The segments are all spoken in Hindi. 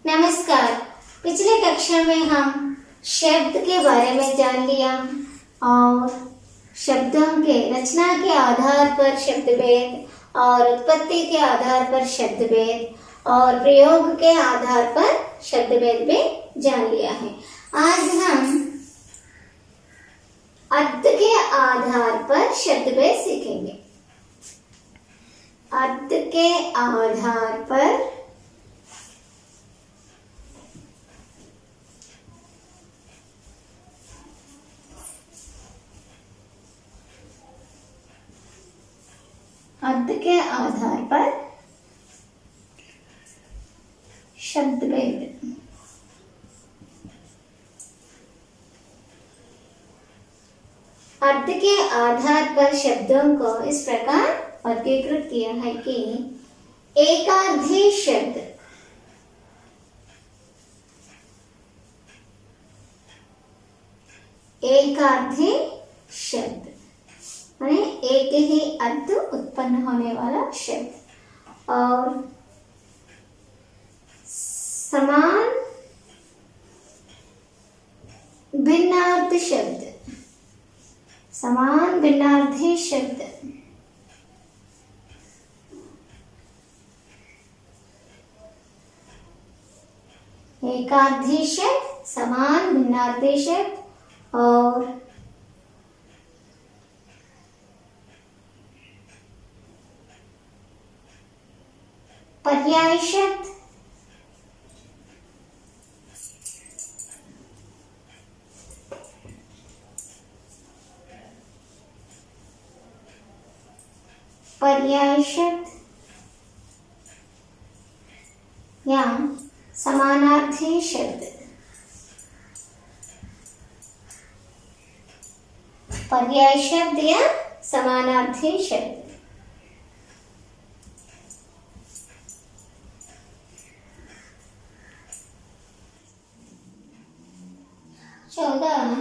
नमस्कार। पिछले कक्षा में हम शब्द के बारे में जान लिया और शब्दों के रचना के आधार पर शब्द भेद और उत्पत्ति के आधार पर शब्द भेद और प्रयोग के आधार पर शब्द भेद भी जान लिया है। आज हम अर्थ के आधार पर शब्द भेद सीखेंगे। अर्थ के आधार पर शब्द भेद। अर्थ के आधार पर शब्दों को इस प्रकार वर्गीकृत किया है कि एकार्थी शब्द माने एक ही अर्थ उत्पन्न होने वाला शब्द और समान भिन्नार्थ शब्द, समान भिन्नार्थी शब्द। एकार्थी शब्द, समान भिन्नार्थी शब्द और पर्याय शब्द। पर्याय शब्द या समानार्थी शब्द। पर्याय शब्द या समानार्थी शब्द। चौदह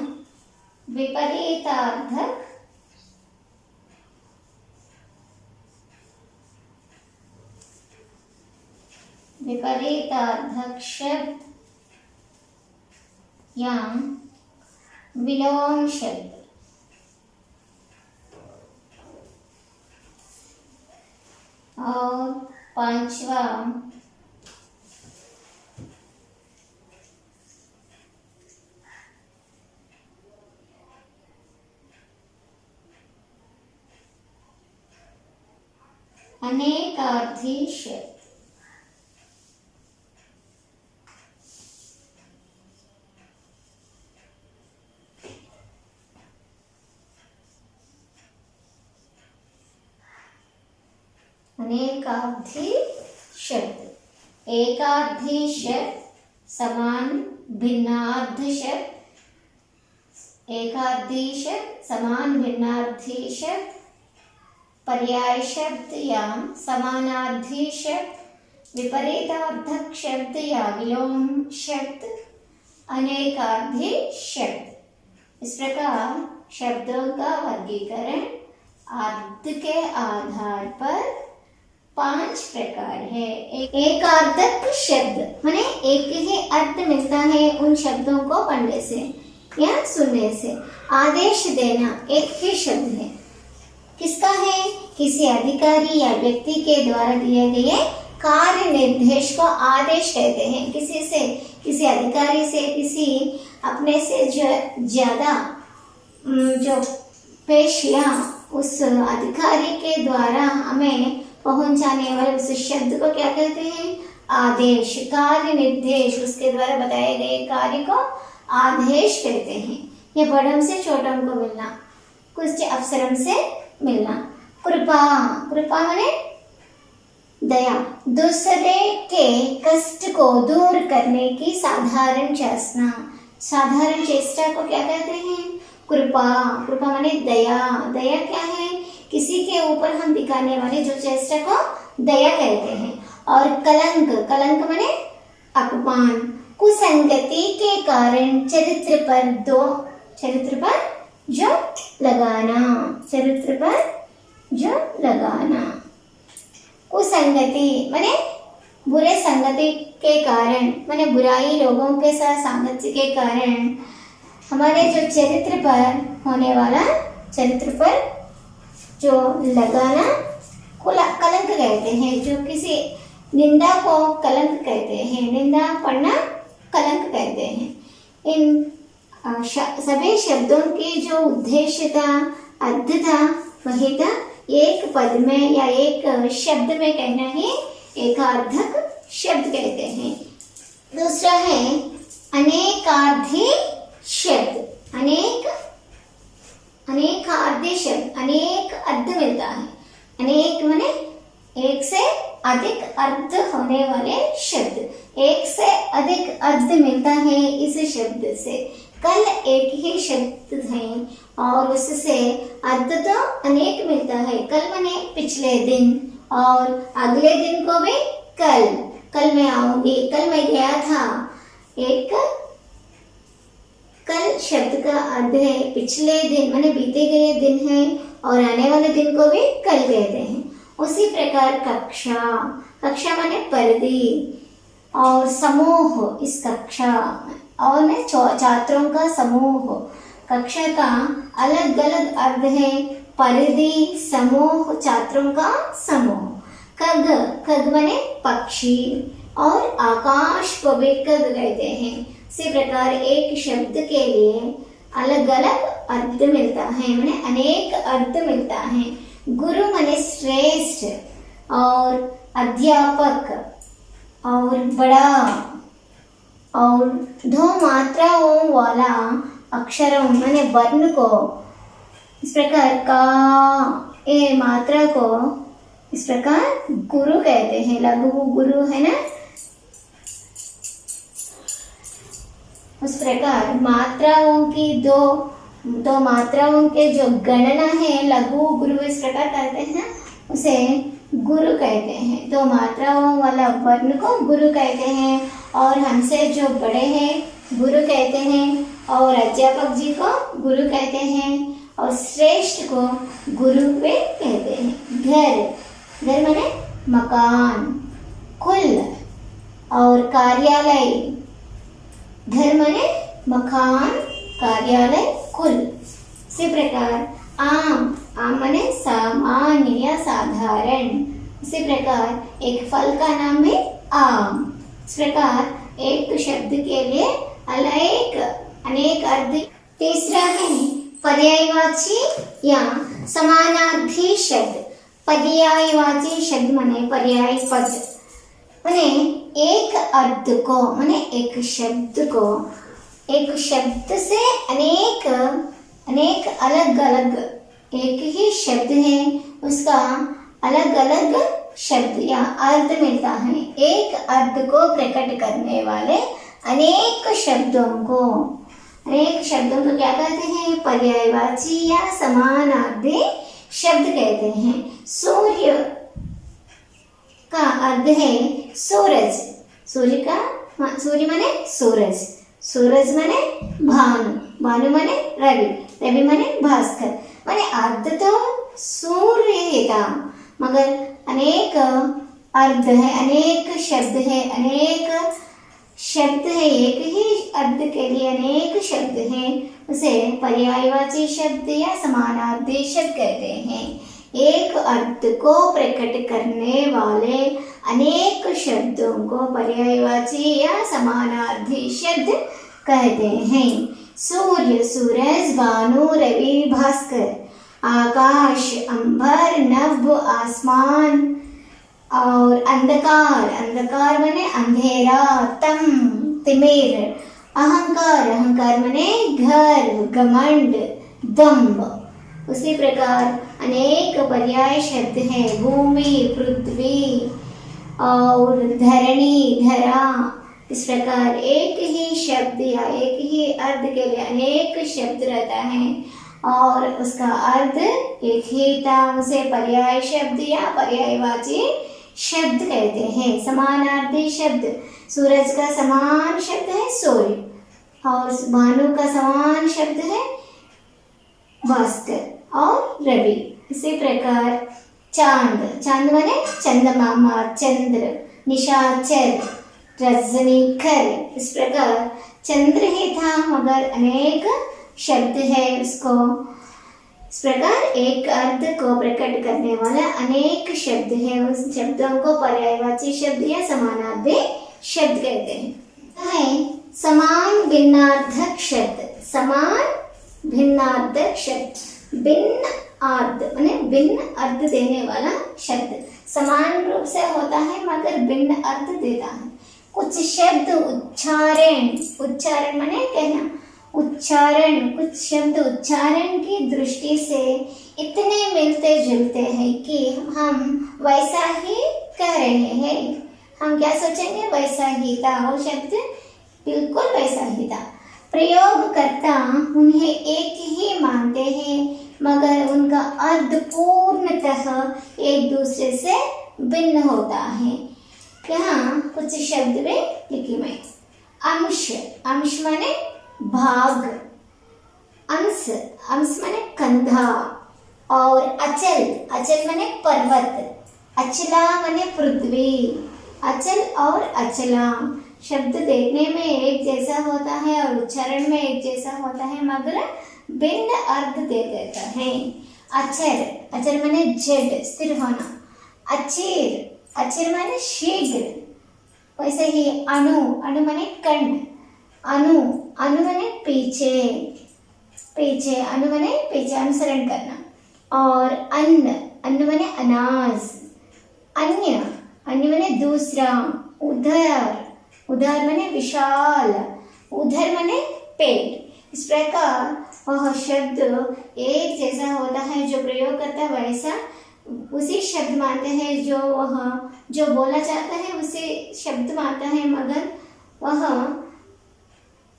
विपरीतार्थक शब्द या विलोम शब्द। और पांचवा अनेकार्थी शब्द। अनेकार्थी शब्द। एकार्थी शब्द, समान भिन्नार्थ शब्द। एकार्थी शब्द, समान भिन्नार्थी शब्द। पर्याय शब्द या समानार्थी शब्द। विपरीतार्थक शब्द या विलोम शब्द। अनेकार्थी शब्द। इस प्रकार शब्दों का वर्गीकरण अर्थ के आधार पर 5 प्रकार है। एकार्थक शब्द माने एक ही अर्थ मिलता है उन शब्दों को पढ़ने से या सुनने से। आदेश देना एक ही शब्द है। किसका है? किसी अधिकारी या व्यक्ति के द्वारा दिए गए कार्य निर्देश को आदेश कहते हैं। किसी अधिकारी से, किसी अपने से जो ज्यादा जो पेश या उस अधिकारी के द्वारा हमें पहुंचाने वाले उस शब्द को क्या कहते हैं? आदेश। कार्य निर्देश, उसके द्वारा बताए गए कार्य को आदेश कहते हैं। यह बड़म से छोटम को मिलना, कुछ अवसरम से मिलना। कृपा, कृपा माने दया। दूसरे के कष्ट को दूर करने की साधारण चेष्टा। साधारण चेष्टा को क्या कहते हैं? कृपा। कृपा माने दया। दया क्या है? किसी के ऊपर हम दिखाने वाले जो चेष्टा को दया कहते हैं। और कलंक, कलंक माने अपमान। कुसंगति के कारण चरित्र पर जो लगाना, चरित्र पर जो लगाना। कुसंगति माने बुरे संगति के कारण माने बुराई लोगों के साथ सामंजस्य के कारण हमारे जो चरित्र पर होने वाला चरित्र पर जो लगाना कलंक कहते हैं। जो किसी निंदा को कलंक कहते हैं, निंदा पढ़ना कलंक कहते हैं। इन सभी शब्दों की जो उद्देश्य था, अर्थ था, वही था एक पद में या एक शब्द में कहना ही एकार्थक शब्द कहते हैं। दूसरा है अनेकार्थी शब्द। अनेकार्थी शब्द, अनेक अर्थ मिलता है। अनेक माने एक से अधिक अर्थ होने वाले शब्द, एक से अधिक अर्थ मिलता है इस शब्द से। कल एक ही शब्द थे और उससे अर्थ तो अनेक मिलता है। कल माने पिछले दिन और अगले दिन को भी कल मैं आऊंगी, कल मैं गया था। एक कल शब्द का अर्थ है पिछले दिन माने बीते गए दिन है और आने वाले दिन को भी कल कहते हैं। उसी प्रकार कक्षा माने परिधि और समूह, इस कक्षा और छात्रों का समूह। कक्षा का अलग अलग अर्थ है परिधि, समूह, छात्रों का समूह। खग माने पक्षी और आकाश को भी खग कहते हैं। इसी प्रकार एक शब्द के लिए अलग अलग अर्थ मिलता है, माने अनेक अर्थ मिलता है। गुरु माने श्रेष्ठ और अध्यापक और बड़ा और दो मात्राओं वाला अक्षरों माने वर्ण को इस प्रकार का ए मात्रा को इस प्रकार गुरु कहते हैं। लघु गुरु है ना, उस प्रकार मात्राओं की दो मात्राओं के जो गणना है लघु गुरु इस प्रकार कहते हैं, उसे गुरु कहते हैं। दो मात्राओं वाला वर्ण को गुरु कहते हैं और हमसे जो बड़े हैं गुरु कहते हैं और अध्यापक जी को गुरु कहते हैं और श्रेष्ठ को गुरु भी कहते हैं। घर माने मकान, कुल और कार्यालय। घर माने मकान, कार्यालय, कुल। इसी प्रकार आम माने सामान्य या साधारण। इसी प्रकार एक फल का नाम है आम। इस प्रकार एक शब्द के लिए अनेक अर्थ। तीसरा है पर्यायवाची या समानार्थी शब्द। पर्यायवाची शब्द माने पर्याय पद माने एक अर्थ को माने एक शब्द से अनेक अलग अलग एक ही शब्द है, उसका अलग अलग शब्द या अर्थ मिलता है। एक अर्थ को प्रकट करने वाले अनेक शब्दों को क्या कहते हैं? पर्यायवाची या समानार्थी शब्द कहते हैं। सूर्य का अर्थ है सूरज। सूर्य माने सूरज, सूरज माने भानु, भानु माने रवि, रवि माने भास्कर। माने अर्थ तो सूर्य ही था, मगर अनेक अर्थ है, अनेक शब्द है, एक ही अर्थ के लिए अनेक शब्द हैं, उसे पर्यायवाची शब्द या समानार्थी शब्द कहते हैं। एक अर्थ को प्रकट करने वाले अनेक शब्दों को पर्यायवाची या समानार्थी शब्द कहते हैं। सूर्य, सूरज, भानु, रवि, भास्कर। आकाश, अंबर, नभ, आसमान। और अंधकार, अंधकार माने अंधेरा, तम, तिमिर। अहंकार, अहंकार माने घर, घमंड, दंभ। उसी प्रकार अनेक पर्याय शब्द हैं। भूमि, पृथ्वी और धरणी, धरा। इस प्रकार एक ही शब्द या एक ही अर्थ के लिए अनेक शब्द रहता है और उसका अर्थ एक ही था, उसे पर्याय शब्द या पर्यायवाची शब्द कहते हैं। समानार्थी शब्द, सूरज का समान शब्द है सूर्य और भानु का समान शब्द है भास्कर और रवि। इसी प्रकार चांद, चांद माने चंद्रमा, चंद्र। निशाचर, रजनीकर। इस प्रकार चंद्र ही था मगर अनेक शब्द है उसको, इस प्रकार एक अर्थ को प्रकट करने वाला अनेक शब्द है। उस शब्दों को पर्यायवाची शब्द या समानार्थी शब्द कहते हैं। समान भिन्नार्थक शब्द, समान भिन्नार्थक शब्द, भिन्न अर्थ माने भिन्न अर्थ देने वाला शब्द, समान रूप से होता है मगर भिन्न अर्थ देता है। कुछ शब्द उच्चारण, उच्चारण माने कहना, उच्चारण, कुछ शब्द उच्चारण की दृष्टि से इतने मिलते जुलते हैं कि हम वैसा ही कह रहे हैं। हम क्या सोचेंगे, वैसा ही था, वो शब्द बिल्कुल वैसा ही था। प्रयोगकर्ता उन्हें एक ही मानते हैं मगर उनका अर्थ पूर्णतः एक दूसरे से भिन्न होता है। यहाँ कुछ शब्द में लिखी मैं। अंश, अंश माने भाग, अंश, अंश माने कंधा, और अचल, अचल माने पर्वत, अचला माने पृथ्वी, अचल और अचला शब्द देखने में एक जैसा होता है और उच्चारण में एक जैसा होता है मगर भिन्न अर्थ दे देता है। अचर, अचर माने जड़, स्थिर होना। अचिर, अचिर माने शीघ्र। वैसे ही अणु, अणु माने कण, अनु, अनु माने पीछे, पीछे, अनु माने पीछे, अनुसरण करना। और अन्न, अन्न माने अनाज। अन्य, अन्य माने दूसरा। उधर, उधर माने विशाल, उधर माने पेट। इस प्रकार वह शब्द एक जैसा होता है, जो प्रयोग करता है वैसा उसी शब्द मानते हैं, जो वह जो बोला चाहता है उसी शब्द मानता है मगर वह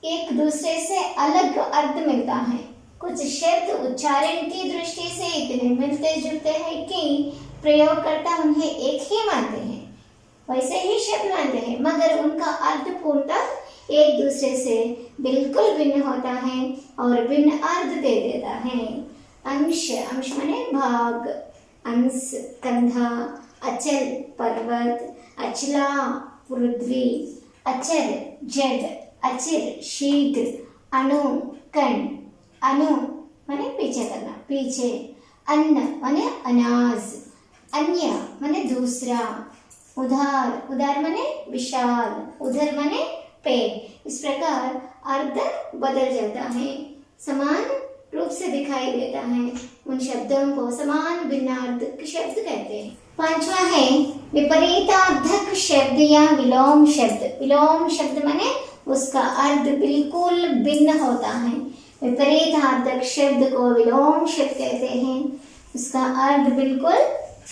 एक दूसरे से अलग अर्थ मिलता है। कुछ शब्द उच्चारण की दृष्टि से इतने मिलते जुलते हैं कि प्रयोगकर्ता उन्हें एक ही मानते हैं, वैसे ही शब्द मानते हैं मगर उनका अर्थ पूर्णतः एक दूसरे से बिल्कुल भिन्न होता है और भिन्न अर्थ दे देता है। अंश, अंश माने भाग, अंश कंधा, अचल पर्वत, अचला पृथ्वी, अचर जड़, अचिर शीघ्र, अणु कण, अणु माने पीछे करना, पीछे। अन्न माने अनाज, अन्य माने दूसरा। उधार, उधार माने विशाल, उधर माने पेट। इस प्रकार अर्थ बदल जाता है, समान रूप से दिखाई देता है। उन शब्दों को समान भिन्नार्थक शब्द कहते हैं। पांचवा है विपरीतार्थक शब्द या विलोम शब्द। विलोम शब्द माने उसका अर्थ बिल्कुल भिन्न होता है। विपरीतार्थक शब्द को विलोम शब्द कहते हैं। उसका अर्थ बिल्कुल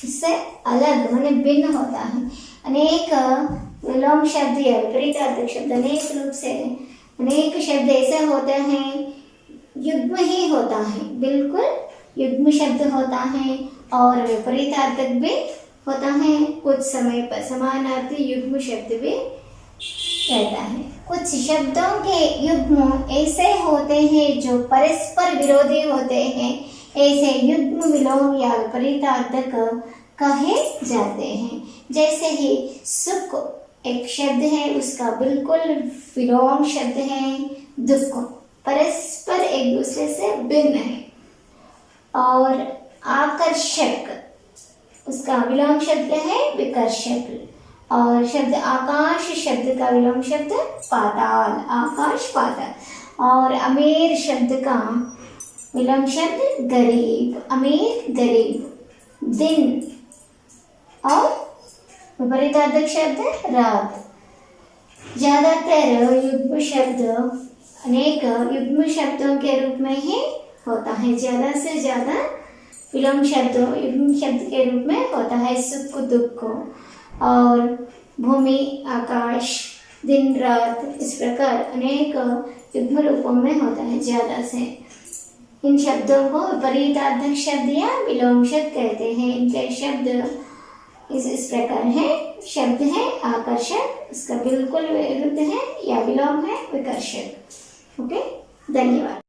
इससे अलग माने भिन्न होता है। अनेक विलोम शब्द या विपरीतार्थक शब्द अनेक रूप से, अनेक शब्द ऐसे होते हैं युग्म ही होता है, बिल्कुल युग्म शब्द होता है और विपरीतार्थक भी होता है। कुछ समय पर समानार्थी युग्म शब्द भी रहता है। कुछ शब्दों के युग्म ऐसे होते हैं जो परस्पर विरोधी होते हैं, ऐसे युग्म विलोम या विपरीतार्थक कहे जाते हैं। जैसे ही सुख एक शब्द है, उसका बिल्कुल विलोम शब्द है दुख, परस्पर एक दूसरे से भिन्न है। और आकर्षक, उसका विलोम शब्द है विकर्षक। और शब्द आकाश शब्द का विलोम शब्द पाताल, आकाश पाताल। और अमीर शब्द का विलोम शब्द गरीब, अमीर गरीब। दिन और विपरीतार्थक शब्द रात। ज्यादातर युग्म शब्द अनेक युग्म शब्दों के रूप में ही होता है। ज्यादा से ज्यादा विलोम शब्द युग्म शब्द के रूप में होता है। सुख दुख और भूमि आकाश, दिन रात, इस प्रकार अनेक युग्म रूपों में होता है ज्यादा से। इन शब्दों को विपरीतार्थक शब्द या विलोम शब्द कहते हैं। इनके शब्द इस प्रकार है। शब्द है आकर्षक, इसका बिल्कुल विरुद्ध है या विलोम है विकर्षक। ओके, धन्यवाद।